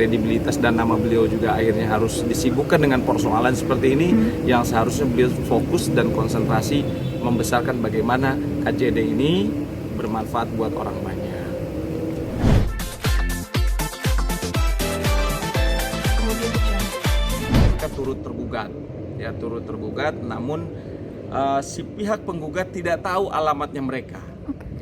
kredibilitas dan nama beliau juga akhirnya harus disibukkan dengan persoalan seperti ini yang seharusnya beliau fokus dan konsentrasi membesarkan bagaimana KJD ini bermanfaat buat orang banyak. Mereka turut tergugat, namun si pihak penggugat tidak tahu alamatnya mereka.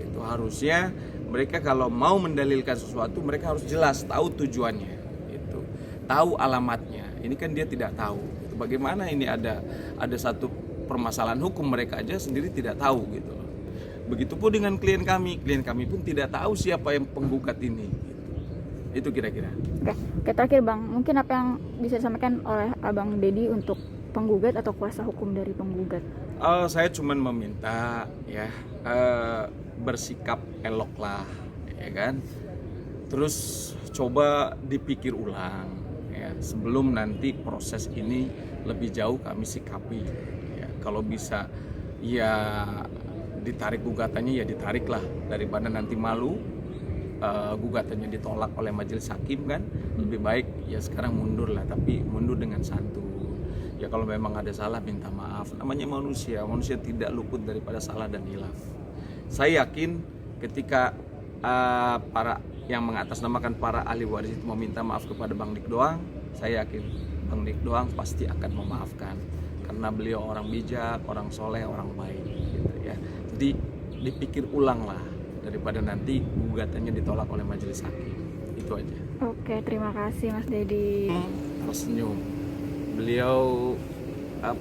Itu harusnya mereka kalau mau mendalilkan sesuatu mereka harus jelas tahu tujuannya, itu tahu alamatnya. Ini kan dia tidak tahu. Bagaimana ini ada satu permasalahan hukum mereka aja sendiri tidak tahu gitu. Begitupun dengan klien kami pun tidak tahu siapa yang penggugat ini. Itu kira-kira. Oke, terakhir Bang, mungkin apa yang bisa disampaikan oleh Abang Deddy untuk penggugat atau kuasa hukum dari penggugat? Saya cuma meminta ya bersikap elok lah, ya kan. Terus coba dipikir ulang, ya, sebelum nanti proses ini lebih jauh kami sikapi. Ya, kalau bisa ya ditarik gugatannya ya ditariklah, daripada nanti malu gugatannya ditolak oleh majelis hakim kan. Lebih baik ya sekarang mundur lah, tapi mundur dengan santun. Ya kalau memang ada salah minta maaf, namanya manusia tidak luput daripada salah dan hilaf. Saya yakin ketika para yang mengatasnamakan para ahli waris itu meminta maaf kepada Bang Dik Doang, saya yakin Bang Dik Doang pasti akan memaafkan karena beliau orang bijak, orang soleh, orang baik gitu ya. Jadi dipikir ulang lah daripada nanti gugatannya ditolak oleh majelis hakim. Itu aja. Oke, terima kasih Mas Deddy. Tersenyum. Beliau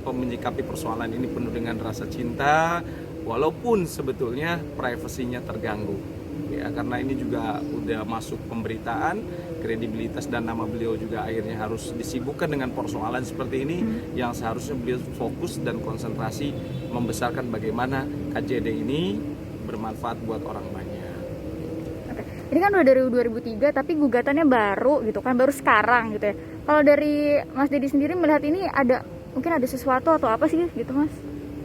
menyikapi persoalan ini penuh dengan rasa cinta, walaupun sebetulnya privasinya terganggu. Ya, karena ini juga udah masuk pemberitaan, kredibilitas dan nama beliau juga akhirnya harus disibukkan dengan persoalan seperti ini yang seharusnya beliau fokus dan konsentrasi membesarkan bagaimana KJD ini bermanfaat buat orang banyak. Oke. Ini kan udah dari 2003 tapi gugatannya baru gitu kan, baru sekarang gitu ya. Kalau dari Mas Deddy sendiri melihat ini mungkin ada sesuatu atau apa sih gitu Mas?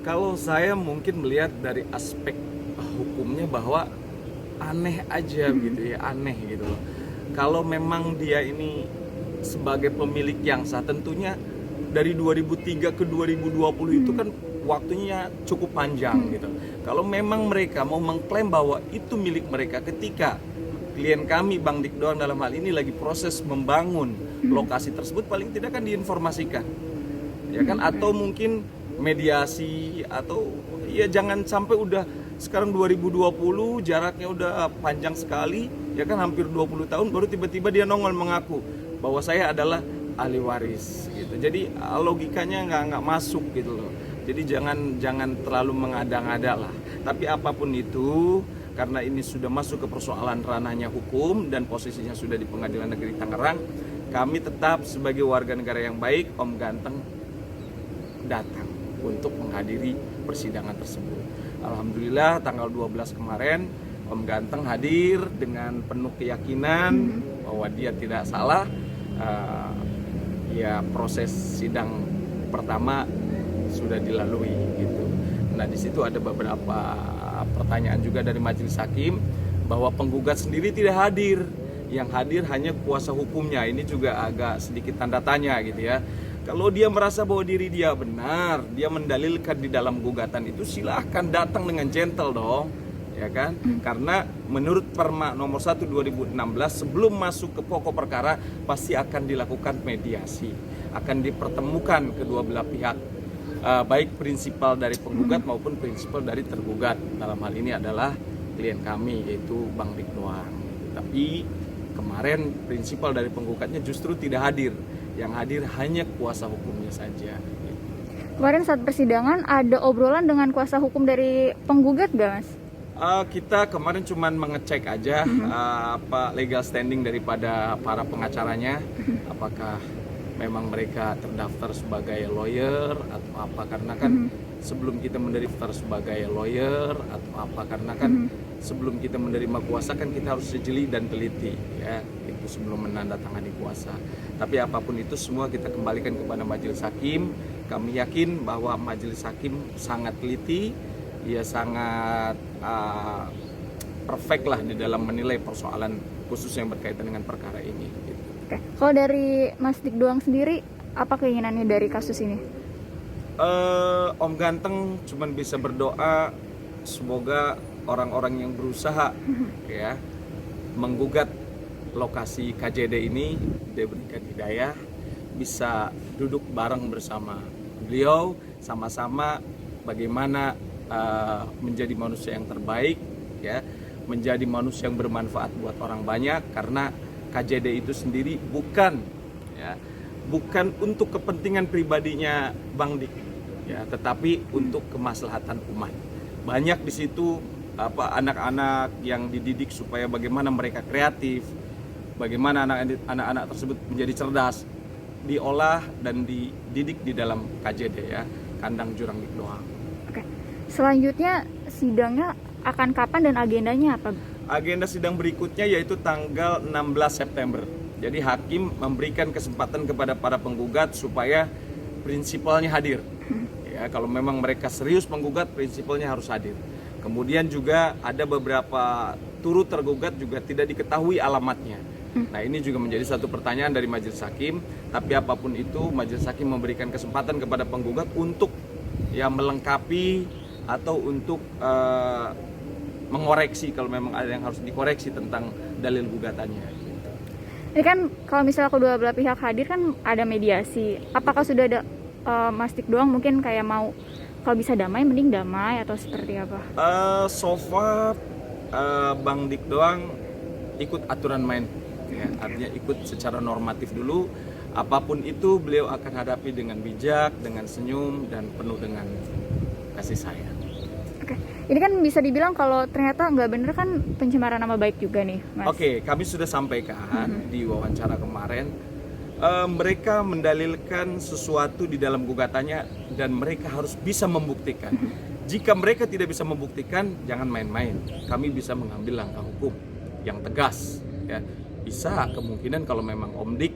Kalau saya mungkin melihat dari aspek hukumnya bahwa aneh aja gitu ya, aneh gitu loh. Kalau memang dia ini sebagai pemilik yang sah, tentunya dari 2003 ke 2020 itu kan waktunya cukup panjang gitu. Kalau memang mereka mau mengklaim bahwa itu milik mereka ketika klien kami Bang Dik Doang dalam hal ini lagi proses membangun lokasi tersebut, paling tidak kan diinformasikan. Ya kan, atau mungkin mediasi, atau ya jangan sampai udah sekarang 2020 jaraknya udah panjang sekali ya kan, hampir 20 tahun baru tiba-tiba dia nongol mengaku bahwa saya adalah ahli waris gitu. Jadi logikanya nggak masuk gitu loh. Jadi jangan terlalu mengada-ngada lah. Tapi apapun itu, karena ini sudah masuk ke persoalan ranahnya hukum dan posisinya sudah di Pengadilan Negeri Tangerang, kami tetap sebagai warga negara yang baik, Om Ganteng datang untuk menghadiri persidangan tersebut. Alhamdulillah tanggal 12 kemarin Om Ganteng hadir dengan penuh keyakinan bahwa dia tidak salah. Ya proses sidang pertama sudah dilalui gitu. Nah di situ ada beberapa pertanyaan juga dari majelis hakim bahwa penggugat sendiri tidak hadir, yang hadir hanya kuasa hukumnya. Ini juga agak sedikit tanda tanya gitu ya. Kalau dia merasa bahwa diri dia benar, dia mendalilkan di dalam gugatan itu, silahkan datang dengan gentle dong, ya kan? Karena menurut Perma nomor 1 2016 sebelum masuk ke pokok perkara pasti akan dilakukan mediasi, akan dipertemukan kedua belah pihak, baik prinsipal dari penggugat maupun prinsipal dari tergugat. Dalam hal ini adalah klien kami yaitu Bang Dik Doang. Tapi kemarin prinsipal dari penggugatnya justru tidak hadir. Yang hadir hanya kuasa hukumnya saja. Kemarin saat persidangan ada obrolan dengan kuasa hukum dari penggugat gak Mas? Kita kemarin cuma mengecek aja apa legal standing daripada para pengacaranya, apakah memang mereka terdaftar sebagai lawyer atau apa, karena kan sebelum kita mendaftar sebagai lawyer atau apa, karena kan sebelum kita menerima kuasa kan kita harus jeli dan teliti ya, itu sebelum menandatangani kuasa. Tapi apapun itu semua kita kembalikan kepada majelis hakim. Kami yakin bahwa majelis hakim sangat teliti, ya sangat perfect lah di dalam menilai persoalan khusus yang berkaitan dengan perkara ini gitu. Oke. Kalau dari Mas Dik doang sendiri, apa keinginannya dari kasus ini? Om Ganteng cuman bisa berdoa semoga orang-orang yang berusaha ya menggugat lokasi KJD ini diberikan hidayah, bisa duduk bareng bersama beliau sama-sama bagaimana menjadi manusia yang terbaik ya, menjadi manusia yang bermanfaat buat orang banyak, karena KJD itu sendiri bukan untuk kepentingan pribadinya Bang Dik ya, tetapi untuk kemaslahatan umat. Banyak di situ anak-anak yang dididik supaya bagaimana mereka kreatif, bagaimana anak-anak tersebut menjadi cerdas, diolah dan dididik di dalam KJD ya, kandang jurang Dik Doang. Oke. Selanjutnya sidangnya akan kapan dan agendanya apa? Agenda sidang berikutnya yaitu tanggal 16 September. Jadi hakim memberikan kesempatan kepada para penggugat supaya prinsipalnya hadir. Ya, kalau memang mereka serius menggugat, prinsipalnya harus hadir. Kemudian juga ada beberapa turut tergugat juga tidak diketahui alamatnya. Nah, ini juga menjadi satu pertanyaan dari majelis hakim. Tapi apapun itu, majelis hakim memberikan kesempatan kepada penggugat untuk ya melengkapi atau untuk mengoreksi kalau memang ada yang harus dikoreksi tentang dalil gugatannya. Gitu. Ini kan kalau misalnya kedua belah pihak hadir kan ada mediasi. Apakah sudah ada Mas Dik doang mungkin kayak mau kalau bisa damai mending damai atau seperti apa? So far Bang Dik Doang ikut aturan main, ya, artinya ikut secara normatif dulu. Apapun itu beliau akan hadapi dengan bijak, dengan senyum dan penuh dengan kasih sayang. Oke, ini kan bisa dibilang kalau ternyata nggak bener kan pencemaran nama baik juga nih, Mas. Oke, kami sudah sampaikan di wawancara kemarin, mereka mendalilkan sesuatu di dalam gugatannya dan mereka harus bisa membuktikan. Jika mereka tidak bisa membuktikan, jangan main-main. Kami bisa mengambil langkah hukum yang tegas. Ya. Bisa kemungkinan kalau memang Om Dik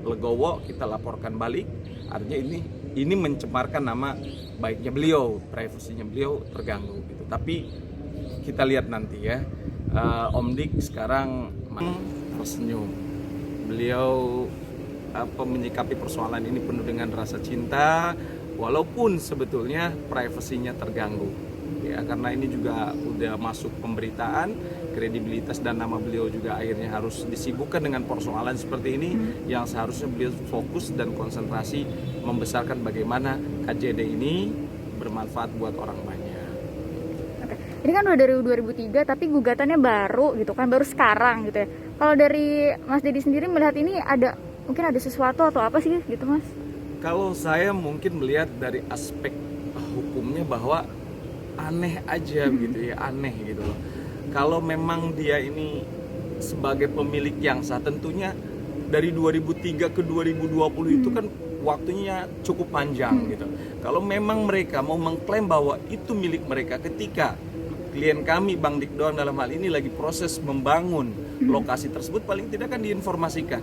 legowo, kita laporkan balik. Artinya ini mencemarkan nama baiknya beliau, privasinya beliau terganggu gitu. Tapi kita lihat nanti ya. Om Dik sekarang tersenyum. Beliau menyikapi persoalan ini penuh dengan rasa cinta, walaupun sebetulnya privasinya terganggu. Ya, karena ini juga udah masuk pemberitaan, kredibilitas dan nama beliau juga akhirnya harus disibukkan dengan persoalan seperti ini yang seharusnya beliau fokus dan konsentrasi membesarkan bagaimana KJD ini bermanfaat buat orang banyak. Oke. Ini kan udah dari 2003 tapi gugatannya baru gitu kan, baru sekarang gitu ya. Kalau dari Mas Dedi sendiri melihat ini mungkin ada sesuatu atau apa sih gitu, Mas? Kalau saya mungkin melihat dari aspek hukumnya bahwa aneh aja gitu ya, aneh gitu loh. Kalau memang dia ini sebagai pemilik yang sah, tentunya dari 2003 ke 2020 itu kan waktunya cukup panjang gitu. Kalau memang mereka mau mengklaim bahwa itu milik mereka ketika klien kami Bang Dik Doang dalam hal ini lagi proses membangun lokasi tersebut, paling tidak kan diinformasikan.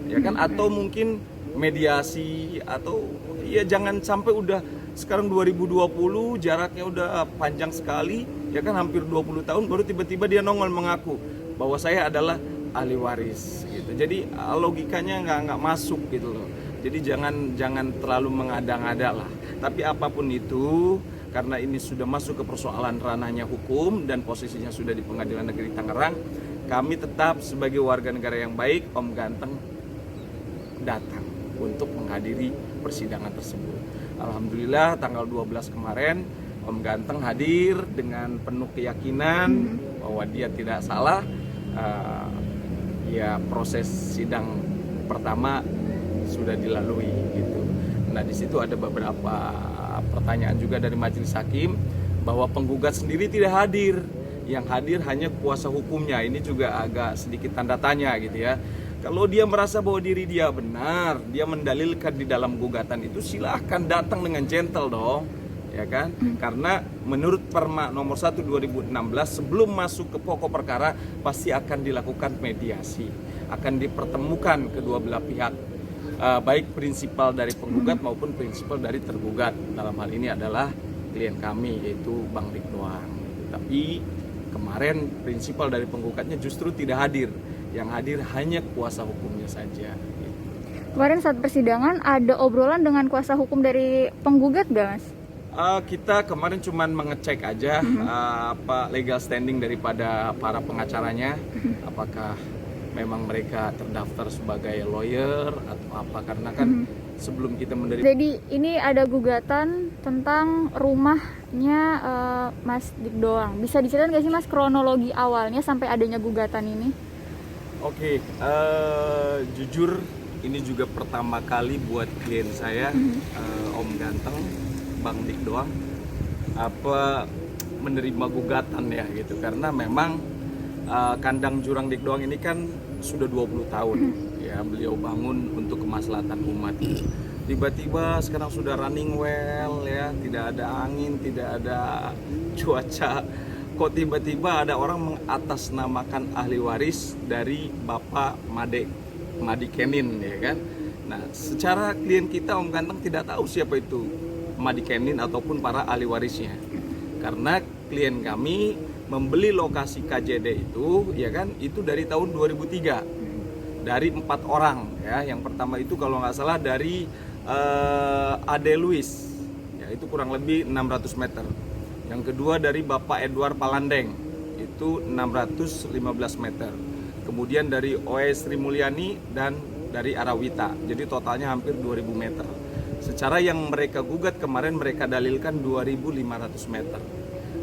Ya kan, atau mungkin mediasi, atau ya jangan sampai udah sekarang 2020 jaraknya udah panjang sekali ya kan, hampir 20 tahun baru tiba-tiba dia nongol mengaku bahwa saya adalah ahli waris gitu. Jadi logikanya nggak masuk gitu loh. Jadi jangan terlalu mengada-ngada lah. Tapi apapun itu, karena ini sudah masuk ke persoalan ranahnya hukum dan posisinya sudah di Pengadilan Negeri Tangerang, kami tetap sebagai warga negara yang baik, Om Ganteng datang untuk menghadiri persidangan tersebut. Alhamdulillah tanggal 12 kemarin Om Ganteng hadir dengan penuh keyakinan bahwa dia tidak salah. Ya, proses sidang pertama sudah dilalui gitu. Nah, di situ ada beberapa pertanyaan juga dari majelis hakim bahwa penggugat sendiri tidak hadir. Yang hadir hanya kuasa hukumnya. Ini juga agak sedikit tanda tanya gitu ya. Kalau dia merasa bahwa diri dia benar, dia mendalilkan di dalam gugatan itu, silahkan datang dengan gentle dong, ya kan? Karena menurut Perma nomor 1 2016 sebelum masuk ke pokok perkara pasti akan dilakukan mediasi, akan dipertemukan kedua belah pihak, baik prinsipal dari penggugat maupun prinsipal dari tergugat. Dalam hal ini adalah klien kami yaitu Bang Dik Doang. Tapi kemarin prinsipal dari penggugatnya justru tidak hadir. Yang hadir hanya kuasa hukumnya saja gitu. Kemarin saat persidangan ada obrolan dengan kuasa hukum dari penggugat gak, Mas? Kita kemarin cuman mengecek aja apa legal standing daripada para pengacaranya, apakah memang mereka terdaftar sebagai lawyer atau apa, karena kan sebelum kita menerima. Jadi ini ada gugatan tentang rumahnya Mas Dik Doang. Bisa diceritain gak sih, Mas, kronologi awalnya sampai adanya gugatan ini? Oke, jujur ini juga pertama kali buat klien saya, Om Ganteng, Bang Dik Doang, apa menerima gugatan ya gitu, karena memang kandang jurang Dik Doang ini kan sudah 20 tahun ya beliau bangun untuk kemaslahatan umat. Tiba-tiba sekarang sudah running well ya, tidak ada angin, tidak ada cuaca, kok tiba-tiba ada orang mengatasnamakan ahli waris dari Bapak Madikenin ya kan. Nah, secara klien kita Om Ganteng tidak tahu siapa itu Madikenin ataupun para ahli warisnya. Karena klien kami membeli lokasi KJD itu ya kan, itu dari tahun 2003. Dari 4 orang ya. Yang pertama itu kalau nggak salah dari Ade Luis. Ya, itu kurang lebih 600 meter. Yang kedua dari Bapak Edward Palandeng, itu 615 meter. Kemudian dari OE Sri Mulyani dan dari Arawita, jadi totalnya hampir 2000 meter. Secara yang mereka gugat kemarin mereka dalilkan 2500 meter.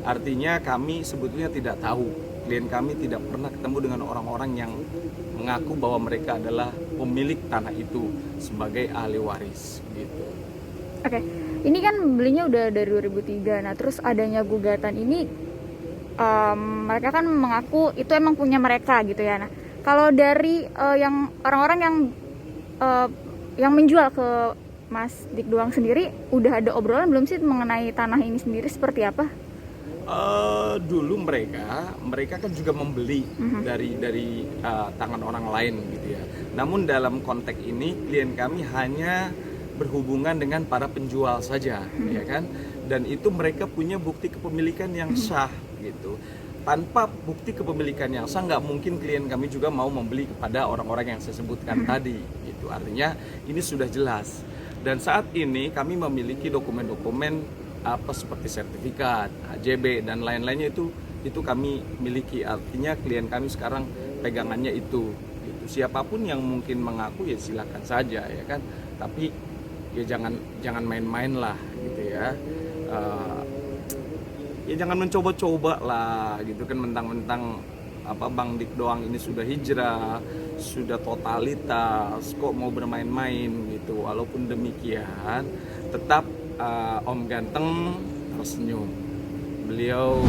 Artinya kami sebetulnya tidak tahu, klien kami tidak pernah ketemu dengan orang-orang yang mengaku bahwa mereka adalah pemilik tanah itu sebagai ahli waris gitu. Oke, ini kan belinya udah dari 2003. Nah, terus adanya gugatan ini, mereka kan mengaku itu emang punya mereka gitu ya. Nah, kalau dari yang orang-orang yang menjual ke Mas Dik Doang sendiri, udah ada obrolan belum sih mengenai tanah ini sendiri seperti apa? Dulu mereka kan juga membeli dari tangan orang lain gitu ya. Namun dalam konteks ini klien kami hanya berhubungan dengan para penjual saja ya kan, dan itu mereka punya bukti kepemilikan yang sah gitu. Tanpa bukti kepemilikan yang sah nggak mungkin klien kami juga mau membeli kepada orang-orang yang saya sebutkan tadi gitu. Artinya ini sudah jelas, dan saat ini kami memiliki dokumen-dokumen apa seperti sertifikat, HJB dan lain-lainnya, itu kami miliki. Artinya klien kami sekarang pegangannya itu gitu. Siapapun yang mungkin mengaku ya silakan saja ya kan, tapi ya jangan main-main lah gitu ya. Ya jangan mencoba-coba lah gitu kan, mentang-mentang apa Bang Dik Doang ini sudah hijrah, sudah totalitas, kok mau bermain-main gitu. Walaupun demikian tetap Om Ganteng tersenyum. Beliau